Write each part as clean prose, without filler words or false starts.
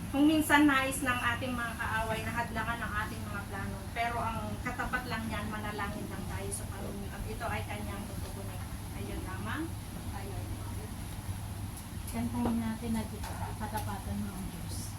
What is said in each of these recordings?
Kung minsan nais ng ating mga kaaway na hadlangan ng ating mga plano, pero ang katapat lang niyan, manalangin lang tayo sa Panginoon. At ito ay kanyang tutugunin. Ayun lamang. Ayun. Kantahin natin na katapatan mo ang Diyos.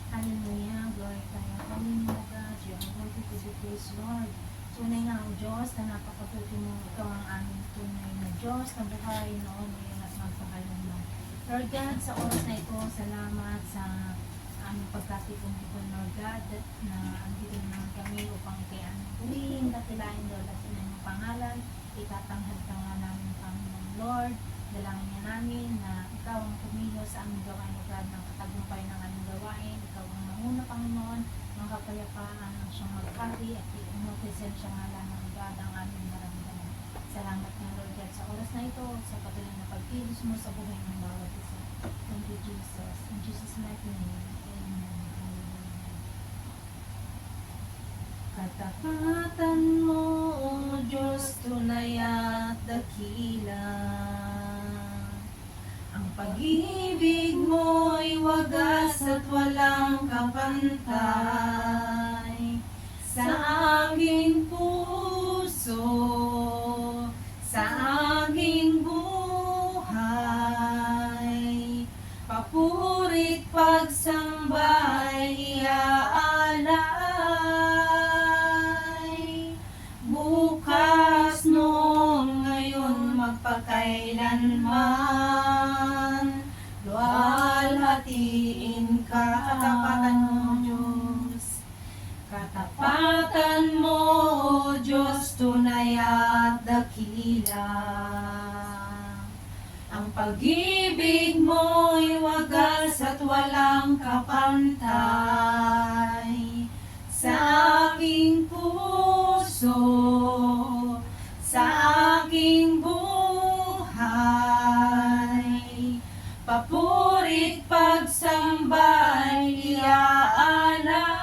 Hallelujah, glory tayo. Hallelujah, God, you are worthy to be praised, Lord. Tunay na ang Diyos na napakabuti mo. Ikaw ang aming tunay na Diyos na buhay noon, ngayon at magpakailanman. Lord God, sa oras na ito, salamat sa aming pagkatipon-tipon, Lord God, na andito naman kami upang kay aming purihin, dakilain, Lord, at inang pangalan, itatanghal ka nga namin, Panginoon Lord. Dalangin niya namin na ikaw ang kumilos sa aming gawain, Lord God, ng katagumpay ng aming gawain. Ikaw ang manguna, Panginoon, ng kapayapaan ang siyang magpari at inutusan siya nga lang ng God ang aming maramdaman. Salamat nga, Lord God, sa oras na ito, sa patuloy na pagkilos mo sa buhay ng bawat isa. Thank you, Jesus. In Jesus' mighty name, amen. Katapatan mo, O Diyos, tunay at dakila. Ang pag-ibig mo'y wagas at walang kapantay. Sa aking puso, sa aking buhay, papurit pagsambay iaalay. Bukas noon, ngayon, magpakailanman, luwalhatiin ka. Katapatan mo, Diyos. Katapatan mo, O Diyos, tunay at dakila. Ang pag-ibig mo'y wagas at walang kapantay. Sa aking puso, sa aking buhay, papurit pagsambay iaalay.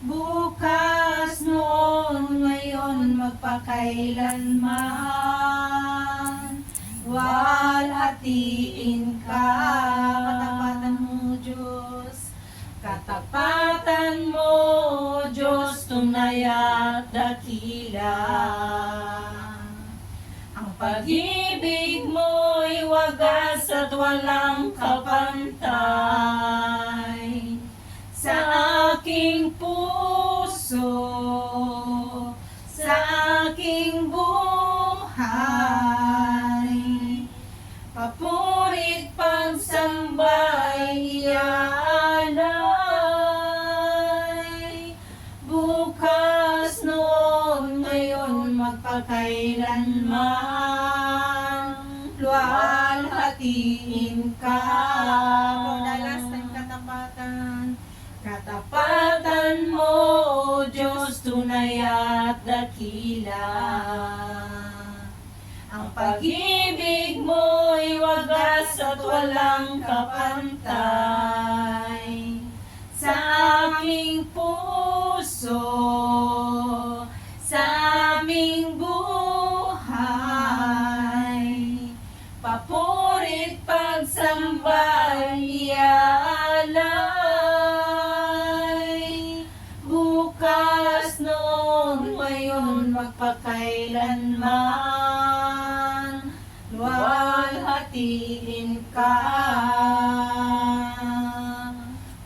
Bukas noon, ngayon, magpakailanman, walhatiin ka. Katapatan mo, Diyos. Katapatan mo, Diyos, tunay at dakila. Ang pag-ibig mo'y wagas at walang kapantay. Sa aking puso, sa aking buhay, papurit pagsambay iaalay. Bukas noon, ngayon, magpakailanman, luwalhatiin ka. Dalas ng katapatan. Katapatan mo, O Diyos, tunay at dakila. Ang pag-ibig mo'y wagas at walang kapantay. Sa aking puso, sa aming buhay, papurit pagsambay iaalay. Bukas noon, ngayon, magpakailanman, luwalhatiin ka.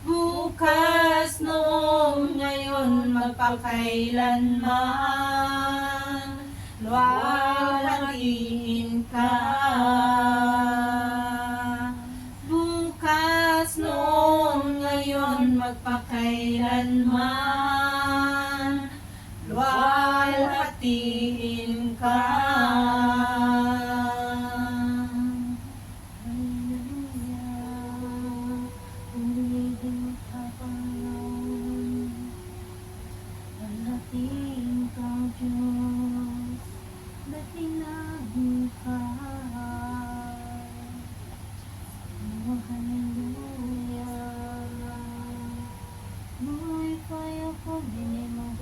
Bukas noon, ngayon, magpakailanman, luwalhatiin ka. Bukas noon, ngayon, magpakailanman, luwalhatiin ka. Hallelujah. Ulitin ka, Panginoon. Luwalhatiin ka, Diyos. Dakilahin ka. Oh, hallelujah. Buhay kayo ko, binimo.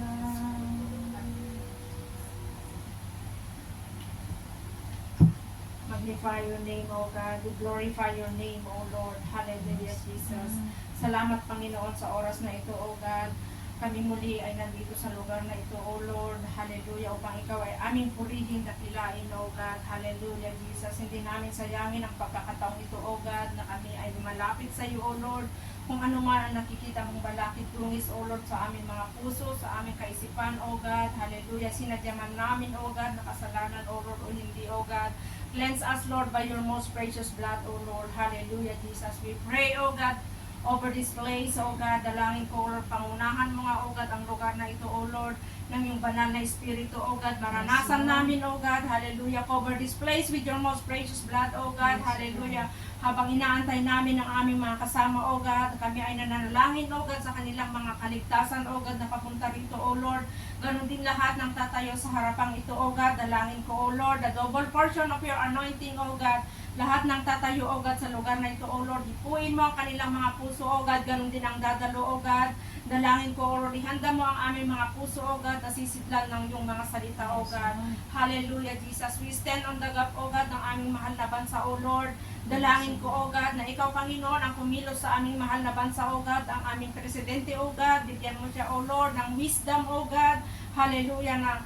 magnify your name, O God. We glorify your name, O Lord. Hallelujah, Jesus. Salamat, Panginoon, sa oras na ito, O God. Kami muli ay nandito sa lugar na ito, O Lord. Hallelujah. Upang ikaw ay aming purihin, dakilain, O God. Hallelujah, Jesus. Hindi namin sayangin ang pagkakataong ito, O God, na kami ay lumalapit sa iyo, O Lord. Kung ano man ang nakikita mong balakid tungis, O Lord, sa aming mga puso, sa aming kaisipan, O God. Hallelujah. Sinadyaman namin, O God, na kasalanan, O Lord, o hindi, O God. Cleanse us, Lord, by your most precious blood, O Lord. Hallelujah, Jesus. We pray, O God, over this place, O God. Dalangin ko, Lord, pangunahan mo nga, O God, ang lugar na ito, O Lord, ng iyong banal na Espiritu, O God. Maranasan namin, O God. Hallelujah. Cover this place with your most precious blood, O God. Hallelujah. Habang inaantay namin ang aming mga kasama, O God, kami ay nananalangin, O God, sa kanilang mga kaligtasan, O God, na papunta rito, O Lord. Ganon din lahat ng tatayo sa harapang ito, O God. Dalangin ko, O Lord, the double portion of your anointing, O God. Lahat ng tatayo, O God, sa lugar na ito, O Lord. Ipuin mo ang kanilang mga puso, O God. Ganon din ang dadalo, O God. Dalangin ko, O Lord. Ihanda mo ang aming mga puso, O God, na sisidlan ng iyong mga salita, O God. Hallelujah, Jesus. We stand on the gap, O God, ng aming mahal na bansa, O Lord. Dalangin ko, O God, na ikaw, Panginoon, ang kumilos sa aming mahal na bansa, O God, ang aming presidente, O God. Bigyan mo siya, O Lord, ng wisdom, O God. Hallelujah, na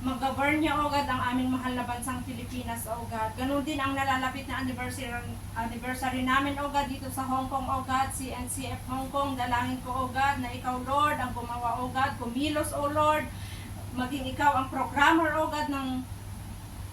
mag-govern niya, O God, ang aming mahal na bansang Pilipinas, O God. Ganun din ang nalalapit na anniversary namin, O God, dito sa Hong Kong, O God, CNCF Hong Kong. Dalangin ko, O God, na ikaw, Lord, ang gumawa, O God, kumilos, O Lord. Maging ikaw ang programmer, O God, ng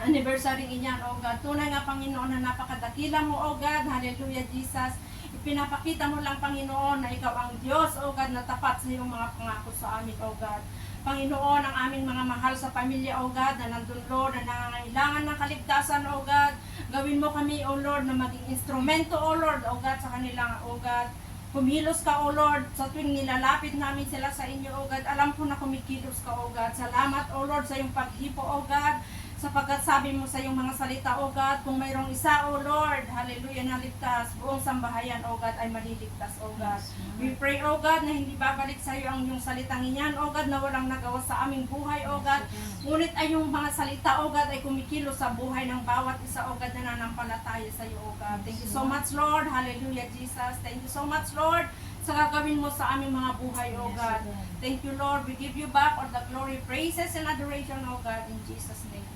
anniversary niyan, O God. Tunay nga, Panginoon, na napakadakila mo, O God. Hallelujah, Jesus. Ipinapakita mo lang, Panginoon, na ikaw ang Diyos, O God, na tapat sa iyong mga pangako sa amin, O God. Panginoon, ang aming mga mahal sa pamilya, O God, na nandun, Lord, na nangangailangan ng kaligtasan, O God. Gawin mo kami, O Lord, na maging instrumento, O Lord, O God, sa kanilang, O God. Kumilos ka, O Lord, sa tuwing nilalapit namin sila sa inyo, O God. Alam ko na kumikilos ka, O God. Salamat, O Lord, sa iyong paghipo, O God. Sapagkat sabi mo sa iyong mga salita, O God, kung mayroong isa, O Lord, hallelujah, na ligtas, buong sambahayan, O God, ay maliligtas, O God. We pray, O God, na hindi babalik sa iyo ang iyong salitang iyan, O God, na walang nagawa sa aming buhay, O God. Ngunit ay yung mga salita, O God, ay kumikilos sa buhay ng bawat isa, O God, na nanampalataya sa iyo, O God. Thank you so much, Lord. Hallelujah, Jesus. Thank you so much, Lord, sa gagawin mo sa aming mga buhay, O God. Thank you, Lord. We give you back all the glory, praises, and adoration, O God, in Jesus' name.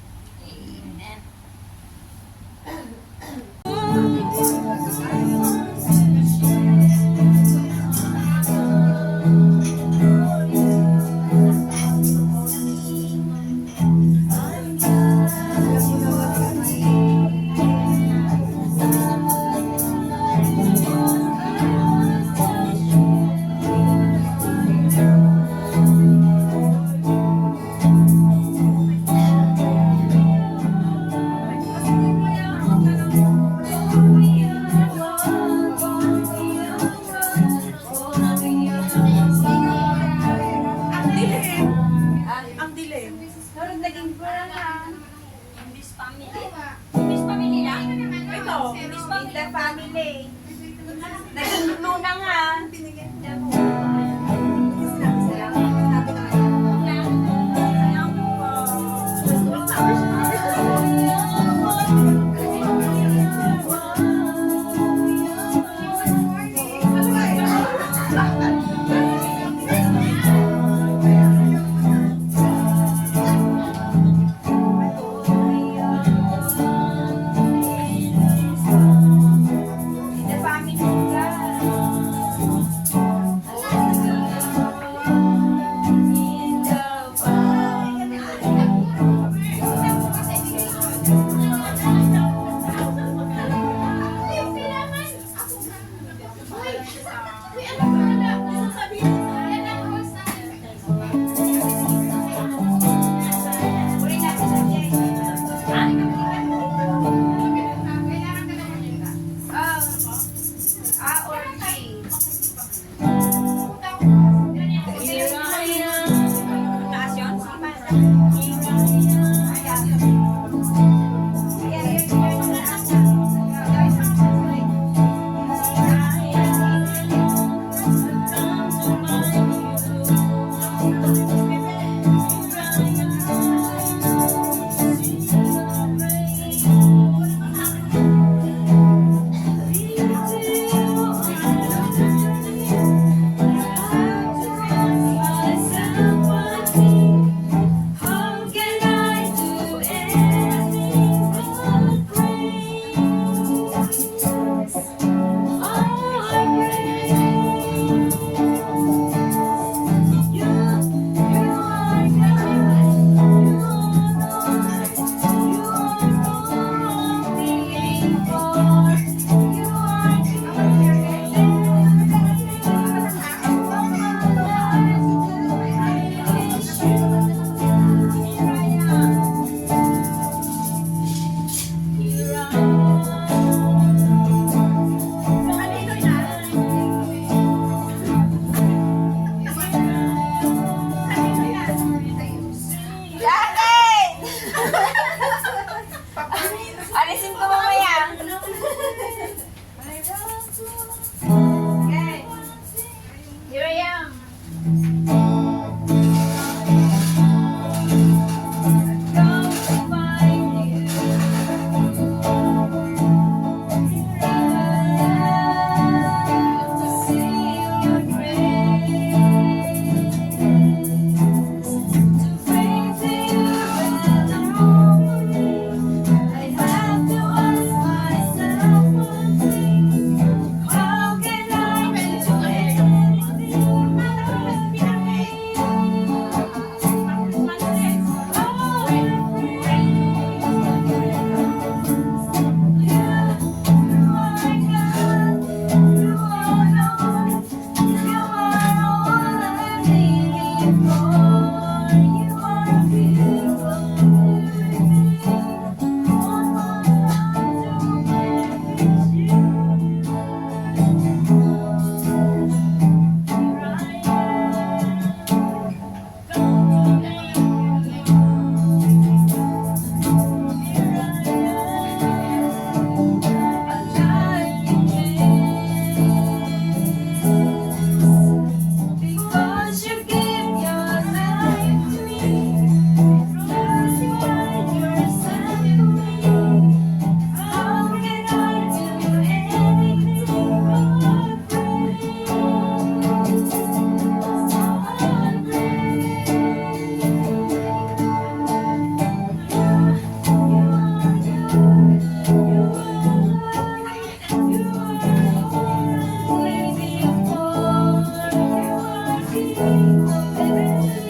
Because you give your life to me, because you hide yourself in me. How can I do anything but pray? You are